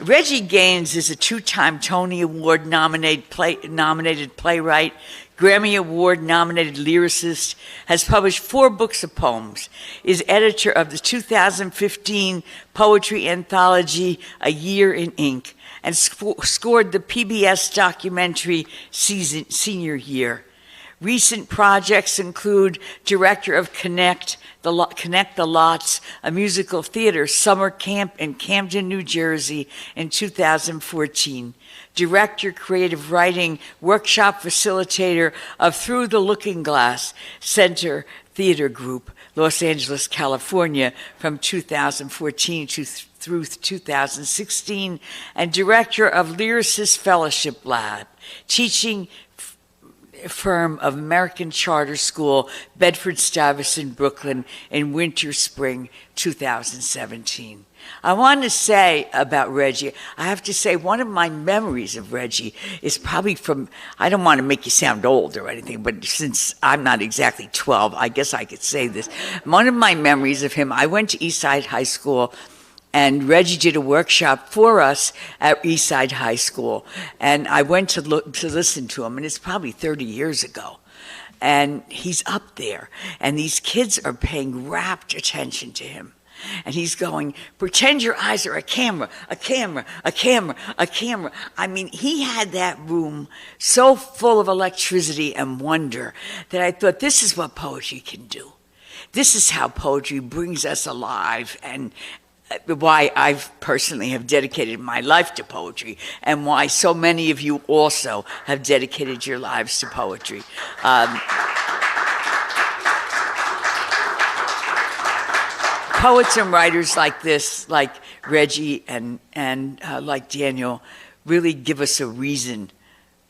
Reggie Gaines is a two-time Tony Award nominated playwright, Grammy Award nominated lyricist, has published 4 books of poems, is editor of the 2015 poetry anthology A Year in Ink, and scored the PBS documentary Senior Year. Recent projects include director of Connect the Lots, a musical theater summer camp in Camden, New Jersey in 2014. Director, creative writing, workshop facilitator of Through the Looking Glass Center Theater Group, Los Angeles, California, from 2014 through 2016, and director of Lyricist Fellowship Lab, teaching firm of American Charter School, Bedford-Stuyvesant, Brooklyn, in winter, spring 2017. I want to say about Reggie, I have to say one of my memories of Reggie is probably from, I don't want to make you sound old or anything, but since I'm not exactly 12, I guess I could say this. One of my memories of him, I went to Eastside High School, and Reggie did a workshop for us at Eastside High School. And I went to listen to him, and it's probably 30 years ago. And he's up there, and these kids are paying rapt attention to him. And he's going, pretend your eyes are a camera, a camera, a camera, a camera. I mean, he had that room so full of electricity and wonder that I thought, this is what poetry can do. This is how poetry brings us alive, and why I personally have dedicated my life to poetry, and why so many of you also have dedicated your lives to poetry. Poets and writers like this, like Reggie and like Daniel, really give us a reason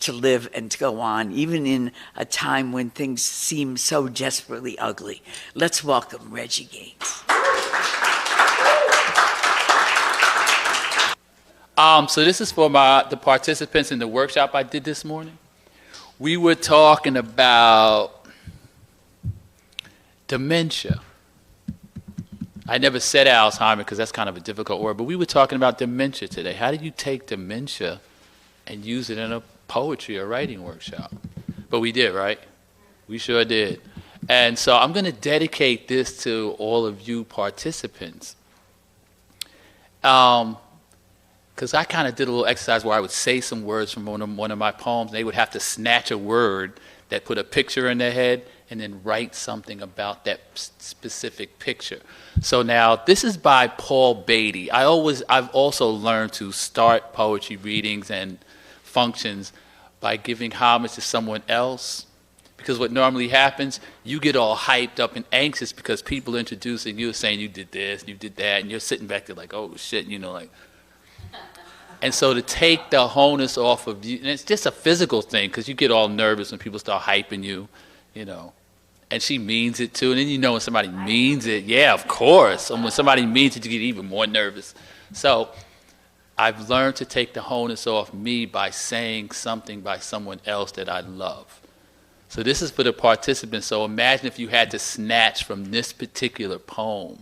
to live and to go on, even in a time when things seem so desperately ugly. Let's welcome Reggie Gaines. So this is for the participants in the workshop I did this morning. We were talking about dementia. I never said Alzheimer's because that's kind of a difficult word, but we were talking about dementia today. How do you take dementia and use it in a poetry or writing workshop? But we did, right? We sure did. And so I'm going to dedicate this to all of you participants. Because I kind of did a little exercise where I would say some words from one of my poems, and they would have to snatch a word that put a picture in their head and then write something about that specific picture. So now, this is by Paul Beatty. I've also learned to start poetry readings and functions by giving homage to someone else. Because what normally happens, you get all hyped up and anxious because people introducing you saying you did this, you did that, and you're sitting back there like, oh shit, like. And so to take the onus off of you, and it's just a physical thing because you get all nervous when people start hyping you, and she means it too. And then when somebody means it, yeah, of course. And when somebody means it, you get even more nervous. So I've learned to take the onus off me by saying something by someone else that I love. So this is for the participants. So imagine if you had to snatch from this particular poem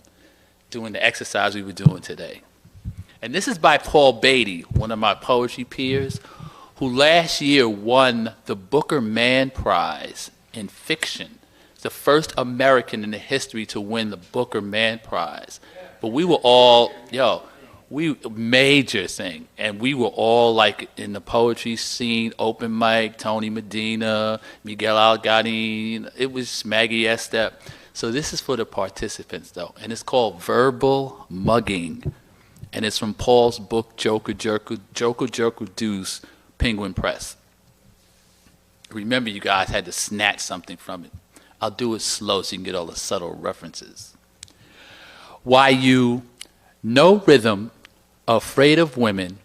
doing the exercise we were doing today. And this is by Paul Beatty, one of my poetry peers, who last year won the Booker Mann Prize in fiction. The first American in the history to win the Booker Mann Prize. But we were all, major thing. And we were all like in the poetry scene, open mic, Tony Medina, Miguel Algarin, it was Maggie Estep. So this is for the participants though, and it's called Verbal Mugging. And it's from Paul's book, Joker Jerker Deuce, Penguin Press. Remember, you guys had to snatch something from it. I'll do it slow so you can get all the subtle references. Why you, no rhythm, afraid of women,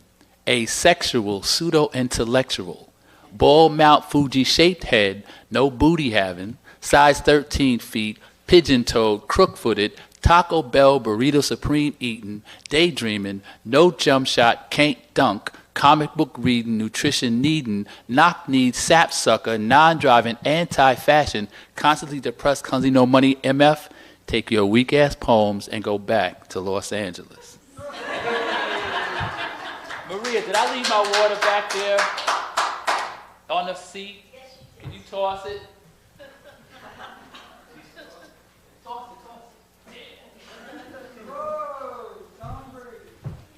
asexual, pseudo-intellectual, bald Mount Fuji-shaped head, no booty having, size 13 feet, pigeon-toed, crook-footed, Taco Bell burrito supreme eating, daydreaming, no jump shot, can't dunk, comic book reading, nutrition needing, knock-kneed, sap-sucker, non-driving, anti-fashion, constantly depressed, constantly no money, MF, take your weak-ass poems and go back to Los Angeles. Maria, did I leave my water back there on the seat? Can you toss it? Toss it. Yeah.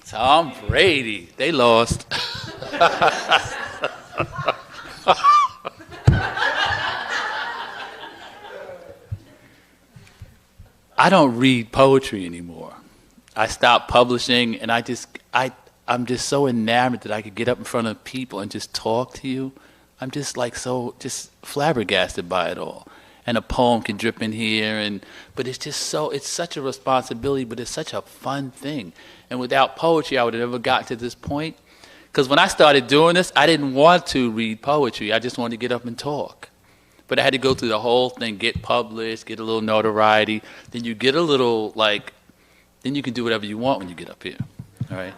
Tom Brady. They lost. I don't read poetry anymore. I stopped publishing, and I'm just so enamored that I could get up in front of people and just talk to you. I'm just like just flabbergasted by it all. And a poem can drip in here, but it's such a responsibility, but it's such a fun thing. And without poetry, I would have never gotten to this point. Because when I started doing this, I didn't want to read poetry. I just wanted to get up and talk. But I had to go through the whole thing, get published, get a little notoriety. Then you get a little, then you can do whatever you want when you get up here, all right?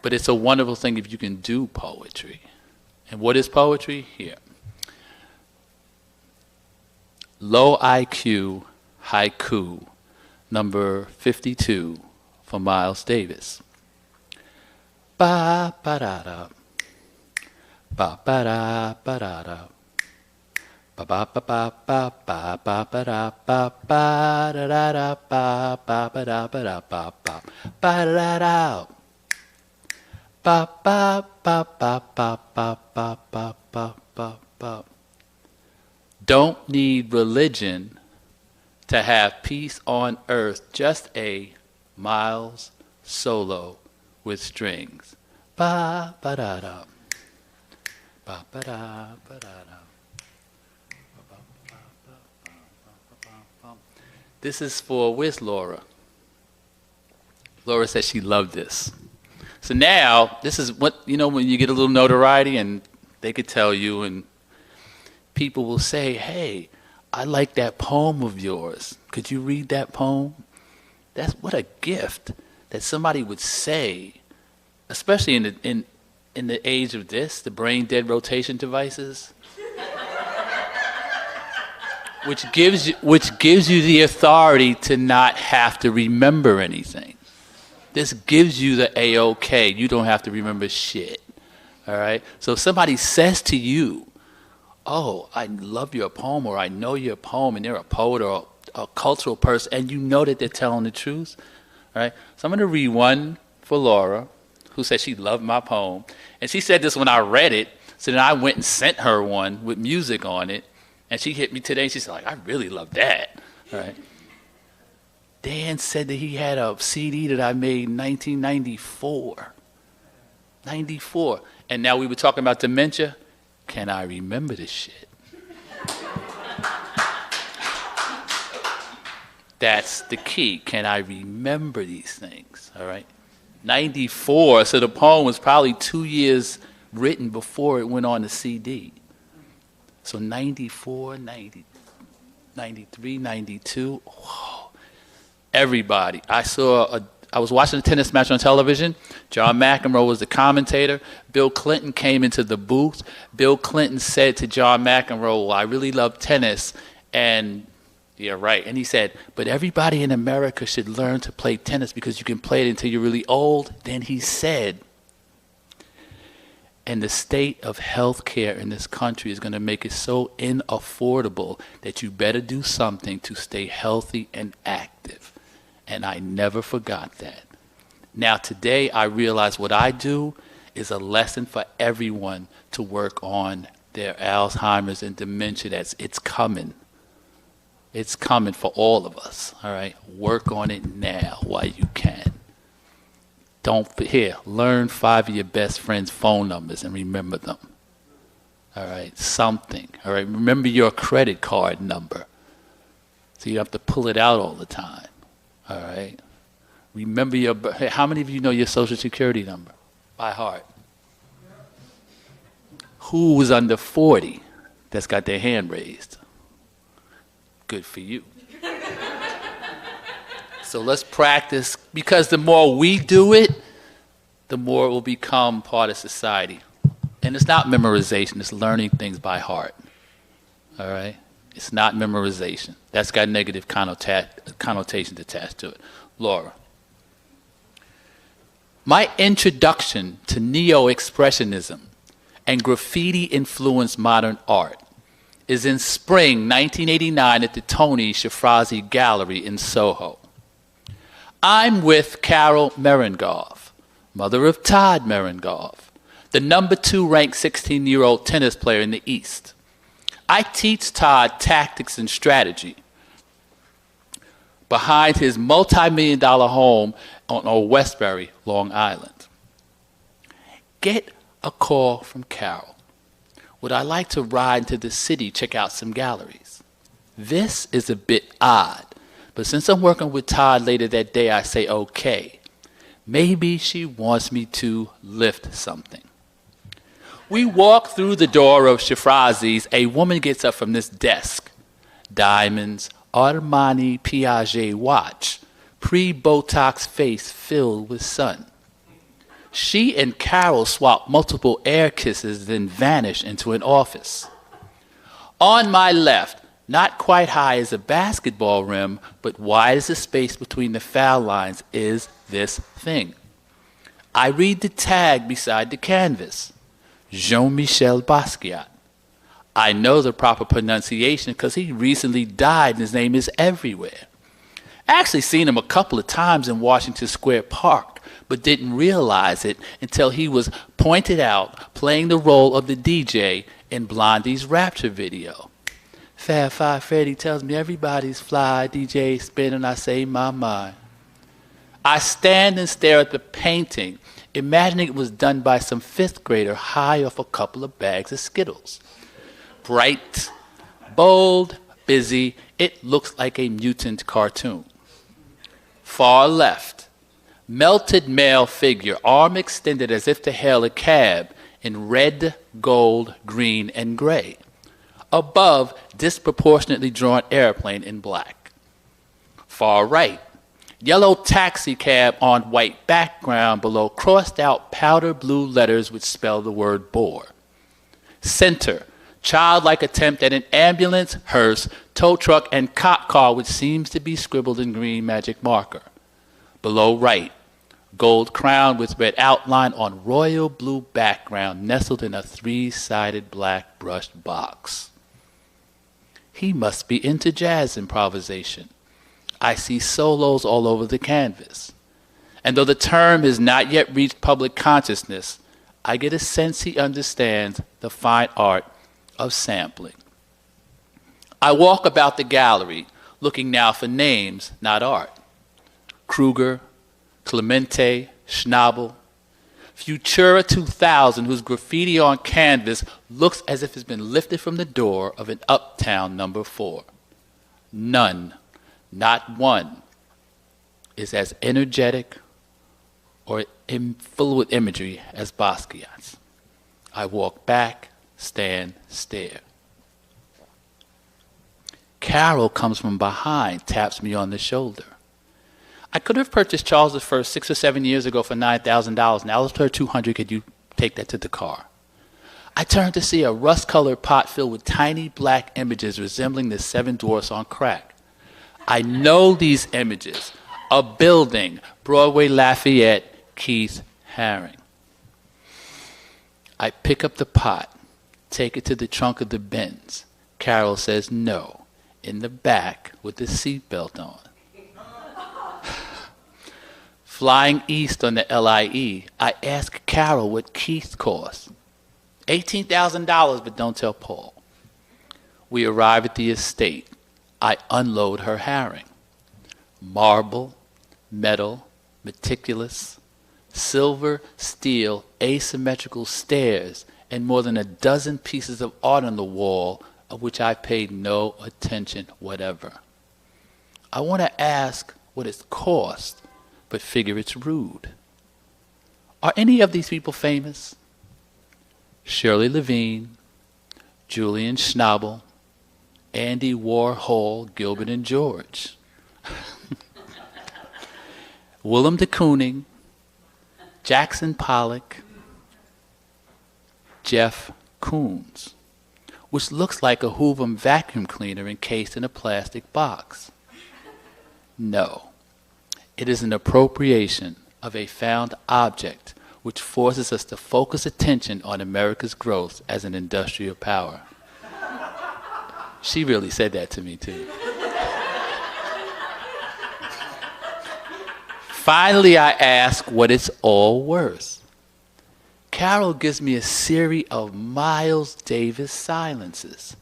But it's a wonderful thing if you can do poetry. And what is poetry? Here. Low IQ haiku, number 52, for Miles Davis. Ba ba da da, ba ba da ba da da, ba ba ba ba ba ba ba ba da ba ba da da da ba ba ba da ba da ba ba ba da da. Ba ba ba ba ba ba ba ba ba ba ba. Don't need religion to have peace on earth, just a Miles solo with strings. Ba ba da da. Ba ba da ba da da. This is for, where's Laura? Laura said she loved this. So now, this is what, when you get a little notoriety and they could tell you, and people will say, hey, I like that poem of yours. Could you read that poem? That's what a gift that somebody would say, especially in the age of this, the brain dead rotation devices, which gives you the authority to not have to remember anything. This gives you the A-OK. You don't have to remember shit. All right? So if somebody says to you, oh, I love your poem, or I know your poem, and they're a poet or a cultural person, and you know that they're telling the truth. All right? So I'm going to read one for Laura, who said she loved my poem. And she said this when I read it, so then I went and sent her one with music on it. And she hit me today, and she's like, I really love that. All right? Dan said that he had a CD that I made in 1994. 94. And now we were talking about dementia. Can I remember this shit? That's the key. Can I remember these things? All right? 94, so the poem was probably 2 years written before it went on the CD. So 94, 90, 93, 92. Whoa. Everybody. I was watching a tennis match on television. John McEnroe was the commentator. Bill Clinton came into the booth. Bill Clinton said to John McEnroe, well, I really love tennis. And, yeah, right. And he said, but everybody in America should learn to play tennis because you can play it until you're really old. Then he said, and the state of health care in this country is going to make it so inaffordable that you better do something to stay healthy and active. And I never forgot that. Now today I realize what I do is a lesson for everyone to work on their Alzheimer's and dementia. It's coming. It's coming for all of us, all right? Work on it now while you can. Learn 5 of your best friends' phone numbers and remember them. All right, something. All right, remember your credit card number so you don't have to pull it out all the time. All right, remember how many of you know your Social Security number by heart? Who was under 40 that's got their hand raised? Good for you. So let's practice, because the more we do it, the more it will become part of society. And it's not memorization, it's learning things by heart. All right? It's not memorization. That's got negative connotations attached to it. Laura. My introduction to neo-expressionism and graffiti-influenced modern art is in spring 1989 at the Tony Shafrazi Gallery in Soho. I'm with Carol Merengoff, mother of Todd Merengoff, the number 2 ranked 16-year-old tennis player in the East. I teach Todd tactics and strategy behind his multi-million-dollar home on Old Westbury, Long Island. Get a call from Carol. Would I like to ride into the city, check out some galleries? This is a bit odd, but since I'm working with Todd later that day, I say okay. Maybe she wants me to lift something. We walk through the door of Shafrazi's. A woman gets up from this desk. Diamonds, Armani Piaget watch, pre-Botox face filled with sun. She and Carol swap multiple air kisses, then vanish into an office. On my left, not quite high as a basketball rim, but wide as the space between the foul lines, is this thing. I read the tag beside the canvas. Jean-Michel Basquiat. I know the proper pronunciation because he recently died and his name is everywhere. I actually seen him a couple of times in Washington Square Park, but didn't realize it until he was pointed out playing the role of the DJ in Blondie's Rapture video. Fab Five Freddy tells me everybody's fly, DJ spinning, I say my mind. I stand and stare at the painting, imagining it was done by some 5th grader high off a couple of bags of Skittles. Bright, bold, busy, it looks like a mutant cartoon. Far left, melted male figure, arm extended as if to hail a cab in red, gold, green, and gray. Above, disproportionately drawn airplane in black. Far right, yellow taxi cab on white background, below crossed out powder blue letters which spell the word bore. Center, childlike attempt at an ambulance, hearse, tow truck, and cop car which seems to be scribbled in green magic marker. Below right, gold crown with red outline on royal blue background nestled in a 3-sided black brushed box. He must be into jazz improvisation. I see solos all over the canvas. And though the term has not yet reached public consciousness, I get a sense he understands the fine art of sampling. I walk about the gallery, looking now for names, not art. Kruger, Clemente, Schnabel, Futura 2000, whose graffiti on canvas looks as if it's been lifted from the door of an uptown number 4. None, not one, is as energetic or full with imagery as Basquiat's. I walk back, stand, stare. Carol comes from behind, taps me on the shoulder. I could have purchased Charles I 6 or 7 years ago for $9,000. Now it's her $200. Could you take that to the car? I turned to see a rust-colored pot filled with tiny black images resembling the 7 dwarfs on crack. I know these images. A building, Broadway Lafayette, Keith Haring. I pick up the pot, take it to the trunk of the Benz. Carol says no, in the back with the seatbelt on. Flying east on the LIE, I ask Carol what Keith costs. $18,000, but don't tell Paul. We arrive at the estate. I unload her Haring. Marble, metal, meticulous, silver, steel, asymmetrical stairs, and more than a dozen pieces of art on the wall, of which I paid no attention whatever. I want to ask what it cost, but figure it's rude. Are any of these people famous? Shirley Levine, Julian Schnabel, Andy Warhol, Gilbert and George. Willem de Kooning, Jackson Pollock, Jeff Koons, which looks like a Hoover vacuum cleaner encased in a plastic box. No, it is an appropriation of a found object which forces us to focus attention on America's growth as an industrial power. She really said that to me, too. Finally, I ask what it's all worth. Carol gives me a series of Miles Davis silences,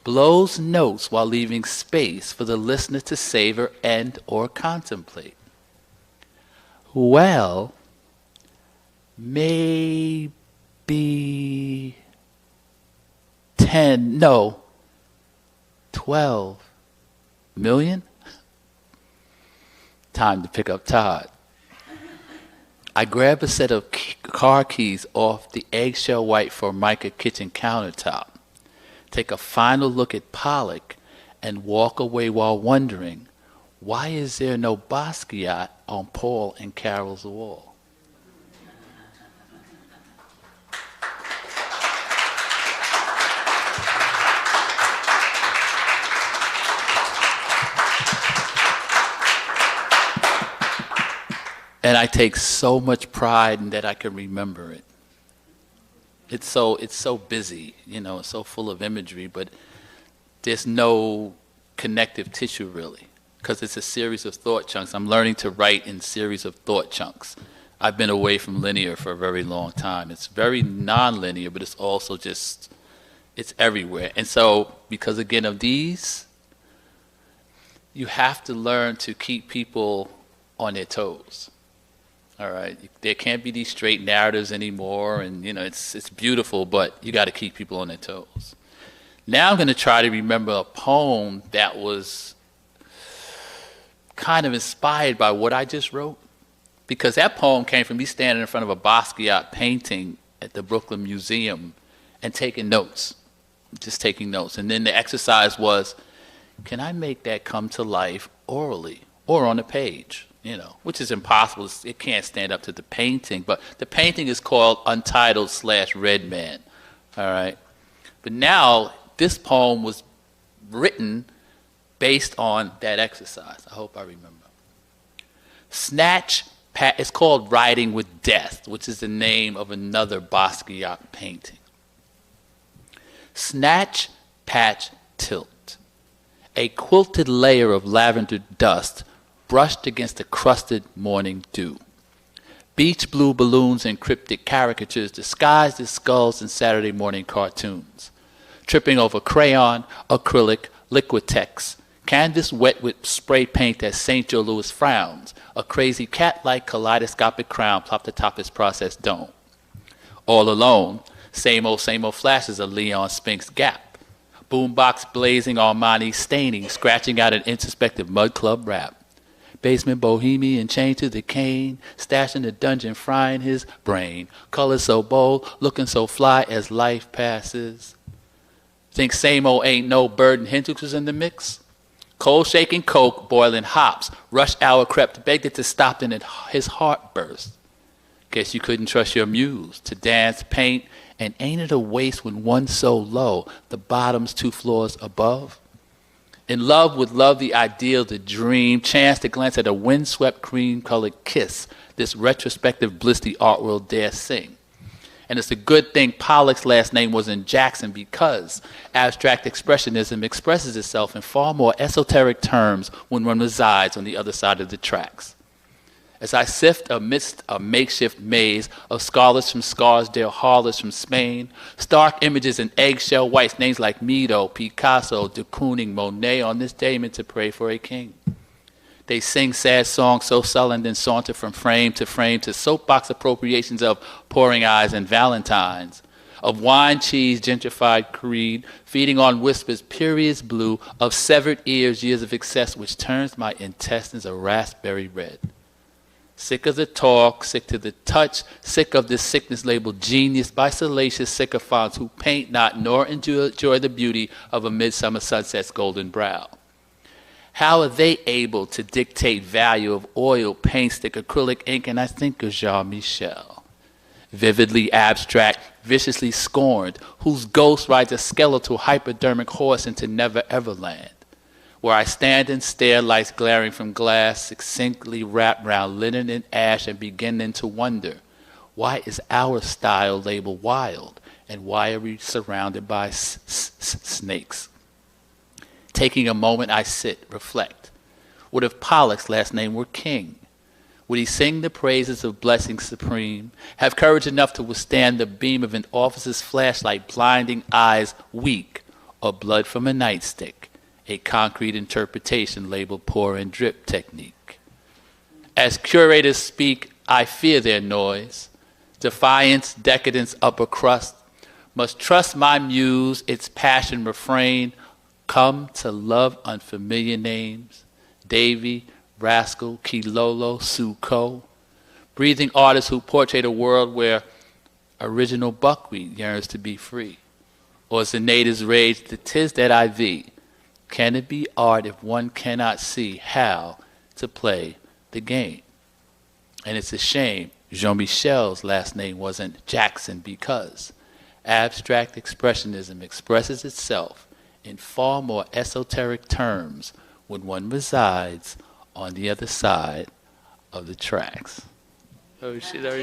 blows notes while leaving space for the listener to savor and or contemplate. Well, maybe 12 million? Time to pick up Todd. I grab a set of car keys off the eggshell white Formica kitchen countertop, take a final look at Pollock, and walk away while wondering, why is there no Basquiat on Paul and Carol's wall? And I take so much pride in that I can remember it. It's so busy, it's so full of imagery, but there's no connective tissue really, because it's a series of thought chunks. I'm learning to write in series of thought chunks. I've been away from linear for a very long time. It's very non-linear, but it's also it's everywhere. And so, because again of these, you have to learn to keep people on their toes. All right, there can't be these straight narratives anymore, and it's beautiful, but you got to keep people on their toes. Now I'm going to try to remember a poem that was kind of inspired by what I just wrote, because that poem came from me standing in front of a Basquiat painting at the Brooklyn Museum and taking notes, just taking notes. And then the exercise was, can I make that come to life orally or on a page? Which is impossible. It can't stand up to the painting. But the painting is called Untitled/Red Man. All right. But now this poem was written based on that exercise. I hope I remember. It's called Riding with Death, which is the name of another Basquiat painting. Snatch, patch, tilt. A quilted layer of lavender dust brushed against the crusted morning dew. Beach blue balloons and cryptic caricatures disguised as skulls in Saturday morning cartoons. Tripping over crayon, acrylic, Liquitex, canvas wet with spray paint as St. Joe Louis frowns, a crazy cat-like kaleidoscopic crown plopped atop his processed dome. All alone, same old flashes of Leon Spink's Gap. Boombox blazing, Armani staining, scratching out an introspective mud club rap. Basement bohemian chained to the cane, stashed in the dungeon frying his brain. Colors so bold, looking so fly as life passes. Think same old ain't no Burden Hendrix was in the mix? Cold shaking coke, boiling hops. Rush hour crept, begged it to stop, and his heart burst. Guess you couldn't trust your muse to dance, paint, and ain't it a waste when one's so low, the bottom's 2 floors above? In love with love, the ideal, the dream, chance to glance at a windswept cream-colored kiss, this retrospective bliss the art world dare sing. And it's a good thing Pollock's last name wasn't Jackson, because abstract expressionism expresses itself in far more esoteric terms when one resides on the other side of the tracks. As I sift amidst a makeshift maze of scholars from Scarsdale, harlots from Spain, stark images in eggshell whites, names like Miro, Picasso, de Kooning, Monet, on this day meant to pray for a king. They sing sad songs so sullen, then saunter from frame to soapbox appropriations of pouring eyes and valentines, of wine, cheese, gentrified creed, feeding on whispers, periods blue, of severed ears, years of excess, which turns my intestines a raspberry red. Sick of the talk, sick to the touch, sick of this sickness labeled genius by salacious sycophants who paint not nor enjoy the beauty of a midsummer sunset's golden brow. How are they able to dictate value of oil, paint, stick, acrylic ink, and I think of Jean-Michel? Vividly abstract, viciously scorned, whose ghost rides a skeletal hypodermic horse into never ever land. where I stand and stare, lights glaring from glass, succinctly wrapped round linen and ash, and beginning to wonder, why is our style labeled wild, and why are we surrounded by snakes? Taking a moment, I sit, reflect. What if Pollock's last name were King? Would he sing the praises of blessing supreme, have courage enough to withstand the beam of an officer's flashlight, blinding eyes weak, or blood from a nightstick, a concrete interpretation labeled pour and drip technique? As curators speak, I fear their noise. Defiance, decadence, upper crust. Must trust my muse, its passion refrain. Come to love unfamiliar names. Davy, Rascal, Kilolo, Suko. Breathing artists who portray a world where original buckwheat yearns to be free. Or as the natives rage, the tis that I thee. Can it be art if one cannot see how to play the game? And it's a shame Jean-Michel's last name wasn't Jackson, because abstract expressionism expresses itself in far more esoteric terms when one resides on the other side of the tracks. Oh shit, I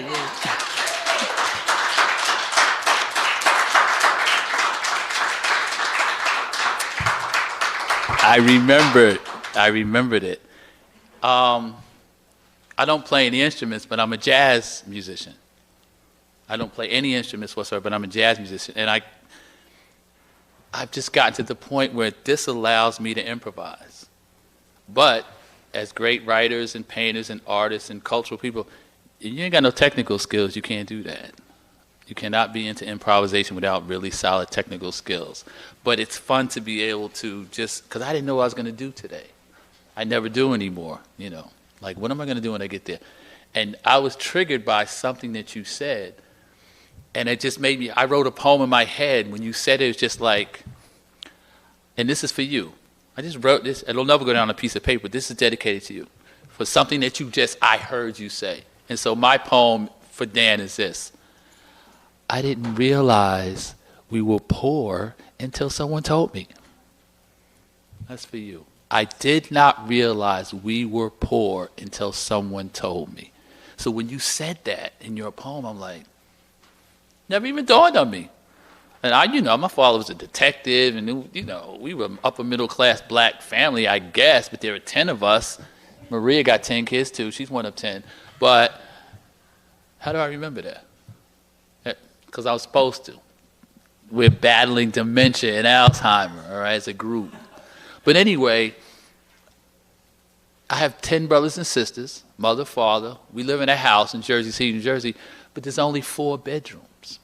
remember. I remembered it. I don't play any instruments, but I'm a jazz musician. I don't play any instruments whatsoever, but I'm a jazz musician. And I've just gotten to the point where this allows me to improvise. But as great writers and painters and artists and cultural people, you ain't got no technical skills, you can't do that. You cannot be into improvisation without really solid technical skills. But it's fun to be able to just, because I didn't know what I was going to do today. I never do anymore, you know. Like, what am I going to do when I get there? And I was triggered by something that you said. And it just made me, I wrote a poem in my head. When you said it, it was just like, and this is for you. I just wrote this. It'll never go down on a piece of paper. This is dedicated to you. For something that I heard you say. And so my poem for Dan is this. I didn't realize we were poor until someone told me. That's for you. I did not realize we were poor until someone told me. So when you said that in your poem, I'm like, never even dawned on me. And my father was a detective, and we were an upper middle class black family, I guess, but there were 10 of us. Maria got 10 kids too. She's one of 10. But how do I remember that? Because I was supposed to. We're battling dementia and Alzheimer, all right, as a group. But anyway, I have 10 brothers and sisters, mother, father. We live in a house in Jersey City, New Jersey, but there's only 4 bedrooms.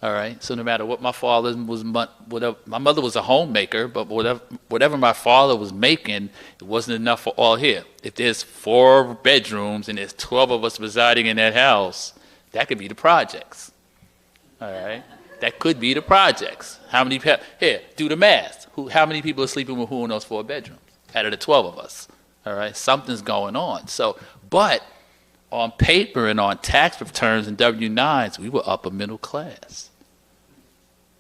All right, so no matter what my father was, whatever, my mother was a homemaker, but whatever my father was making, it wasn't enough for all here. If there's 4 bedrooms and there's 12 of us residing in that house, that could be the projects. All right, that could be the projects. How many people? Here, do the math. How many people are sleeping with who in those 4 bedrooms? Out of the 12 of us. All right, something's going on. So, but on paper and on tax returns and W-9s, we were upper middle class.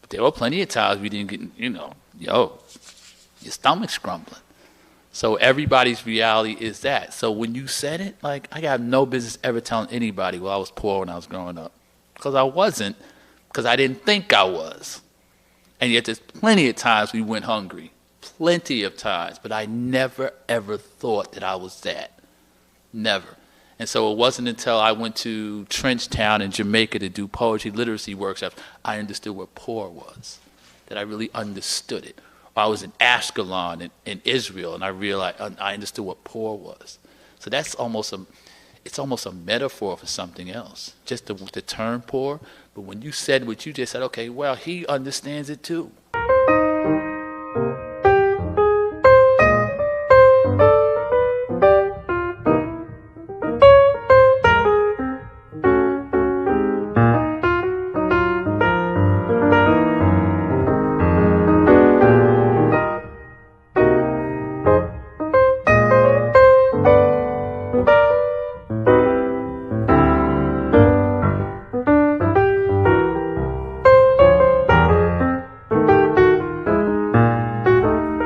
But there were plenty of times we didn't get, your stomach's grumbling. So everybody's reality is that. So when you said it, like, I got no business ever telling anybody, well, I was poor when I was growing up. Because I wasn't, because I didn't think I was. And yet there's plenty of times we went hungry. Plenty of times. But I never, ever thought that I was that. Never. And so it wasn't until I went to Trenchtown in Jamaica to do poetry literacy workshops, I understood what poor was, that I really understood it. Or I was in Ashkelon in Israel, and I realized I understood what poor was. So that's almost a metaphor for something else, just the term poor. But when you said what you just said, okay, well, he understands it too.